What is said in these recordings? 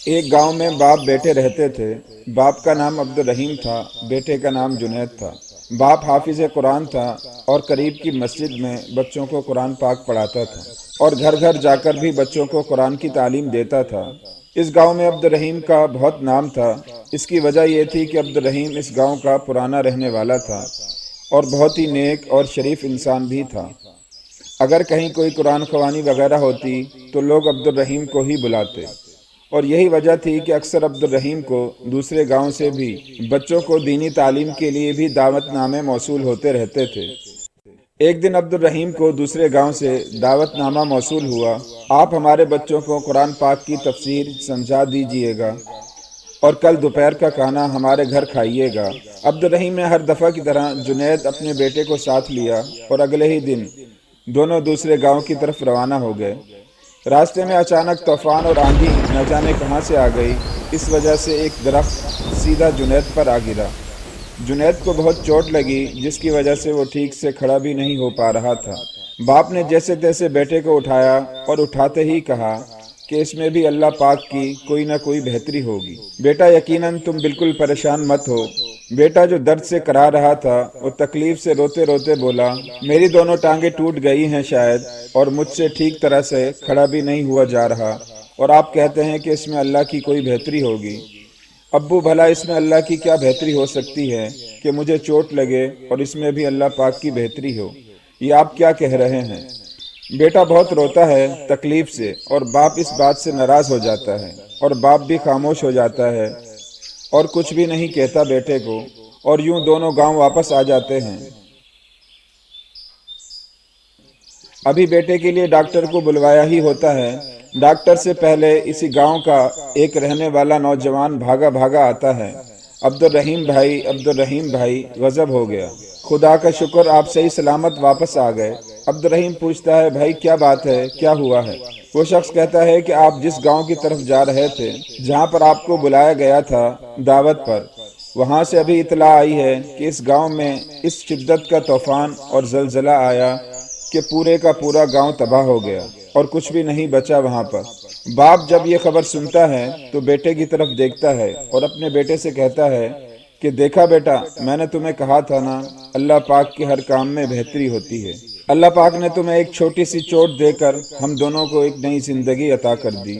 ایک گاؤں میں باپ بیٹے رہتے تھے۔ باپ کا نام عبد الرحیم تھا، بیٹے کا نام جنید تھا۔ باپ حافظ قرآن تھا اور قریب کی مسجد میں بچوں کو قرآن پاک پڑھاتا تھا اور گھر گھر جا کر بھی بچوں کو قرآن کی تعلیم دیتا تھا۔ اس گاؤں میں عبد الرحیم کا بہت نام تھا۔ اس کی وجہ یہ تھی کہ عبد الرحیم اس گاؤں کا پرانا رہنے والا تھا اور بہت ہی نیک اور شریف انسان بھی تھا۔ اگر کہیں کوئی قرآن خوانی وغیرہ ہوتی تو لوگ عبد الرحیم کو ہی بلاتے، اور یہی وجہ تھی کہ اکثر عبد الرحیم کو دوسرے گاؤں سے بھی بچوں کو دینی تعلیم کے لیے بھی دعوت نامے موصول ہوتے رہتے تھے۔ ایک دن عبد الرحیم کو دوسرے گاؤں سے دعوت نامہ موصول ہوا، آپ ہمارے بچوں کو قرآن پاک کی تفسیر سمجھا دیجئے گا اور کل دوپہر کا کھانا ہمارے گھر کھائیے گا۔ عبد الرحیم نے ہر دفعہ کی طرح جنید اپنے بیٹے کو ساتھ لیا اور اگلے ہی دن دونوں دوسرے گاؤں کی طرف روانہ ہو گئے۔ راستے میں اچانک طوفان اور آندھی نہ جانے کہاں سے آ گئی، اس وجہ سے ایک درخت سیدھا جنید پر آ گرا۔ جنید کو بہت چوٹ لگی، جس کی وجہ سے وہ ٹھیک سے کھڑا بھی نہیں ہو پا رہا تھا۔ باپ نے جیسے تیسے بیٹے کو اٹھایا اور اٹھاتے ہی کہا کہ اس میں بھی اللہ پاک کی کوئی نہ کوئی بہتری ہوگی۔ بیٹا یقیناً تم بالکل پریشان مت ہو۔ بیٹا جو درد سے کرا رہا تھا وہ تکلیف سے روتے روتے بولا، میری دونوں ٹانگیں ٹوٹ گئی ہیں شاید، اور مجھ سے ٹھیک طرح سے کھڑا بھی نہیں ہوا جا رہا، اور آپ کہتے ہیں کہ اس میں اللہ کی کوئی بہتری ہوگی۔ ابو بھلا اس میں اللہ کی کیا بہتری ہو سکتی ہے کہ مجھے چوٹ لگے اور اس میں بھی اللہ پاک کی بہتری ہو؟ یہ آپ کیا کہہ رہے ہیں؟ بیٹا بہت روتا ہے تکلیف سے، اور باپ اس بات سے ناراض ہو جاتا ہے، اور باپ بھی خاموش ہو جاتا ہے اور کچھ بھی نہیں کہتا بیٹے کو، اور یوں دونوں گاؤں واپس آ جاتے ہیں۔ ابھی بیٹے کے لیے ڈاکٹر کو بلوایا ہی ہوتا ہے۔ ڈاکٹر سے پہلے اسی گاؤں کا ایک رہنے والا نوجوان بھاگا بھاگا آتا ہے، عبد الرحیم بھائی، عبد الرحیم بھائی، غضب ہو گیا۔ خدا کا شکر آپ صحیح سلامت واپس آ گئے۔ عبد الرحیم پوچھتا ہے، بھائی کیا بات ہے، کیا ہوا ہے؟ وہ شخص کہتا ہے کہ آپ جس گاؤں کی طرف جا رہے تھے، جہاں پر آپ کو بلایا گیا تھا دعوت پر، وہاں سے ابھی اطلاع آئی ہے کہ اس گاؤں میں اس شدت کا طوفان اور زلزلہ آیا کہ پورے کا پورا گاؤں تباہ ہو گیا اور کچھ بھی نہیں بچا وہاں پر۔ باپ جب یہ خبر سنتا ہے تو بیٹے کی طرف دیکھتا ہے اور اپنے بیٹے سے کہتا ہے کہ دیکھا بیٹا، میں نے تمہیں کہا تھا نا، اللہ پاک کے ہر کام میں بہتری ہوتی ہے۔ اللہ پاک نے تمہیں ایک چھوٹی سی چوٹ دے کر ہم دونوں کو ایک نئی زندگی عطا کر دی۔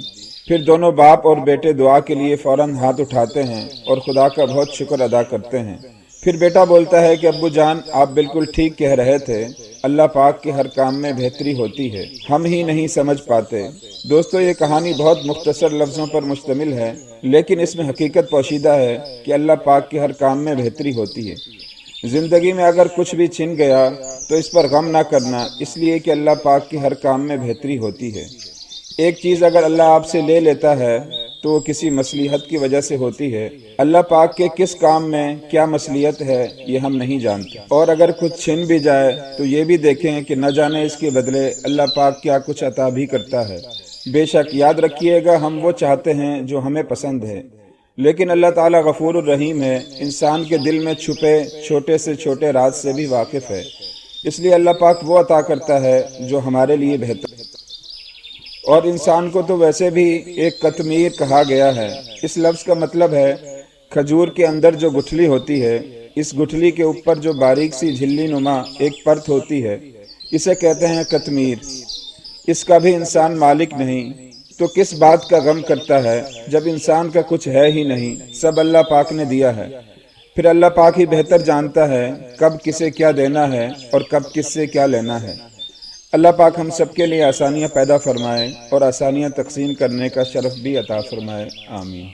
پھر دونوں باپ اور بیٹے دعا کے لیے فوراً ہاتھ اٹھاتے ہیں اور خدا کا بہت شکر ادا کرتے ہیں۔ پھر بیٹا بولتا ہے کہ ابو جان، آپ بالکل ٹھیک کہہ رہے تھے، اللہ پاک کے ہر کام میں بہتری ہوتی ہے، ہم ہی نہیں سمجھ پاتے۔ دوستو، یہ کہانی بہت مختصر لفظوں پر مشتمل ہے، لیکن اس میں حقیقت پوشیدہ ہے کہ اللہ پاک کے ہر کام میں بہتری ہوتی ہے۔ زندگی میں اگر کچھ بھی چھن گیا تو اس پر غم نہ کرنا، اس لیے کہ اللہ پاک کے ہر کام میں بہتری ہوتی ہے۔ ایک چیز اگر اللہ آپ سے لے لیتا ہے تو وہ کسی مصلحت کی وجہ سے ہوتی ہے۔ اللہ پاک کے کس کام میں کیا مصلحت ہے یہ ہم نہیں جانتے، اور اگر کچھ چھن بھی جائے تو یہ بھی دیکھیں کہ نہ جانے اس کے بدلے اللہ پاک کیا کچھ عطا بھی کرتا ہے۔ بے شک یاد رکھیے گا، ہم وہ چاہتے ہیں جو ہمیں پسند ہے، لیکن اللہ تعالیٰ غفور الرحیم ہے، انسان کے دل میں چھپے چھوٹے سے چھوٹے راز سے بھی واقف ہے، اس لیے اللہ پاک وہ عطا کرتا ہے جو ہمارے لیے بہتر ہے۔ اور انسان کو تو ویسے بھی ایک قطمیر کہا گیا ہے۔ اس لفظ کا مطلب ہے کھجور کے اندر جو گٹھلی ہوتی ہے، اس گٹھلی کے اوپر جو باریک سی جھلی نما ایک پرت ہوتی ہے، اسے کہتے ہیں قطمیر۔ اس کا بھی انسان مالک نہیں، تو کس بات کا غم کرتا ہے جب انسان کا کچھ ہے ہی نہیں، سب اللہ پاک نے دیا ہے۔ پھر اللہ پاک ہی بہتر جانتا ہے کب کسے کیا دینا ہے اور کب کس سے کیا لینا ہے۔ اللہ پاک ہم سب کے لیے آسانیاں پیدا فرمائے اور آسانیاں تقسیم کرنے کا شرف بھی عطا فرمائے، آمین۔